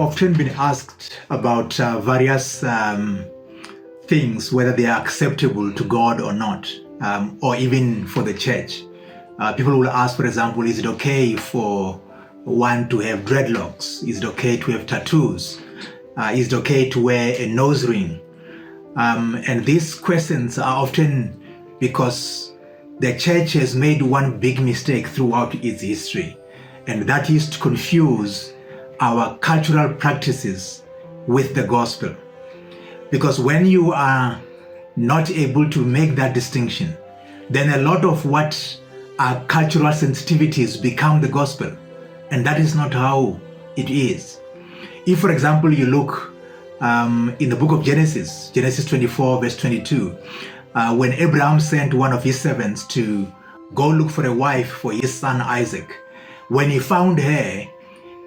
often been asked about various things, whether they are acceptable to God or not, or even for the church. People will ask, for example, is it okay for one to have dreadlocks? Is it okay to have tattoos? Is it okay to wear a nose ring? And these questions are often because the church has made one big mistake throughout its history, and that is to confuse our cultural practices with the gospel. Because when you are not able to make that distinction, then a lot of what are cultural sensitivities become the gospel, and that is not how it is. If, for example, you look in the book of Genesis 24 verse 22, when Abraham sent one of his servants to go look for a wife for his son Isaac, when he found her,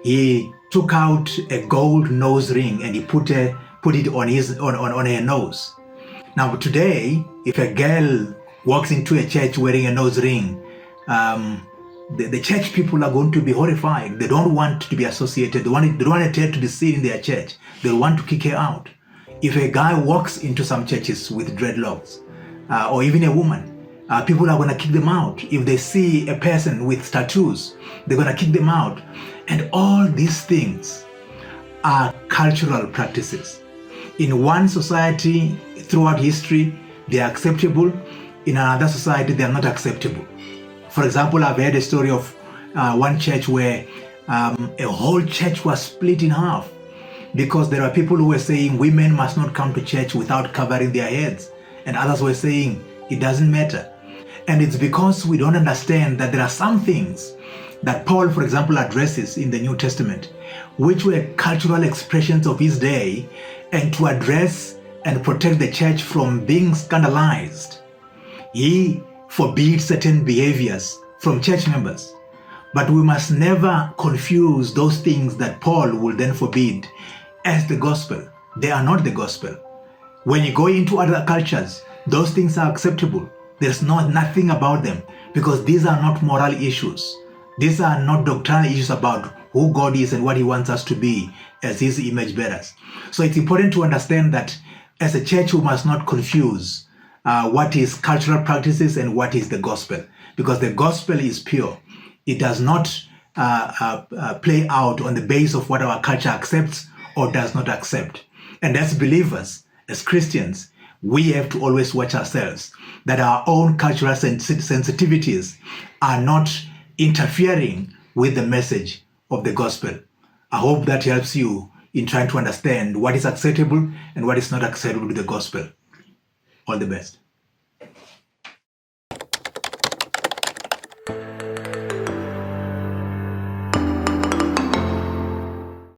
he took out a gold nose ring and he put it on her nose. Now today, if a girl walks into a church wearing a nose ring, the church people are going to be horrified. They don't want to be associated. They don't want her to be seen in their church. They want to kick her out. If a guy walks into some churches with dreadlocks, or even a woman, people are going to kick them out. If they see a person with tattoos, they're going to kick them out. And all these things are cultural practices. In one society, throughout history, they are acceptable. In another society, they are not acceptable. For example, I've heard a story of one church where a whole church was split in half because there are people who were saying women must not come to church without covering their heads, and others were saying it doesn't matter. And it's because we don't understand that there are some things that Paul, for example, addresses in the New Testament, which were cultural expressions of his day, and to address and protect the church from being scandalized, he forbids certain behaviors from church members. But we must never confuse those things that Paul will then forbid as the gospel. They are not the gospel. When you go into other cultures, those things are acceptable. There's nothing about them, because these are not moral issues. These are not doctrinal issues about who God is and what he wants us to be as his image bearers. So it's important to understand that as a church, we must not confuse what is cultural practices and what is the gospel, because the gospel is pure. It does not play out on the basis of what our culture accepts or does not accept. And as believers, as Christians, we have to always watch ourselves that our own cultural sensitivities are not interfering with the message of the gospel. I hope that helps you in trying to understand what is acceptable and what is not acceptable to the gospel. All the best.